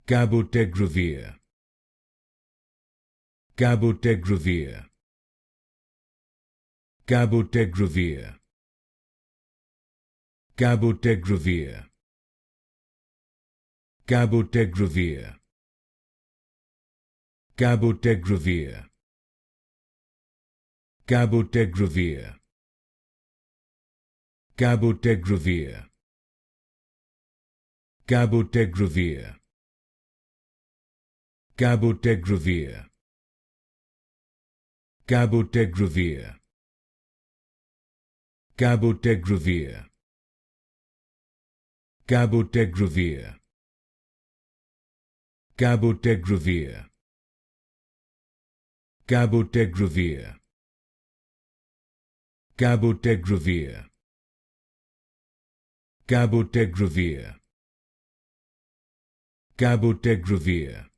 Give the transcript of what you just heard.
Cabotegravir. Cabotegravir. Cabotegravir. Cabotegravir. Cabotegravir. Cabotegravir. Cabotegravir. Cabotegravir. Cabotegravir. Cabotegravir. Cabotegravir. Cabotegravir. Cabotegravir. Cabotegravir. Cabotegravir. Cabotegravir. Cabotegravir. Cabotegravir.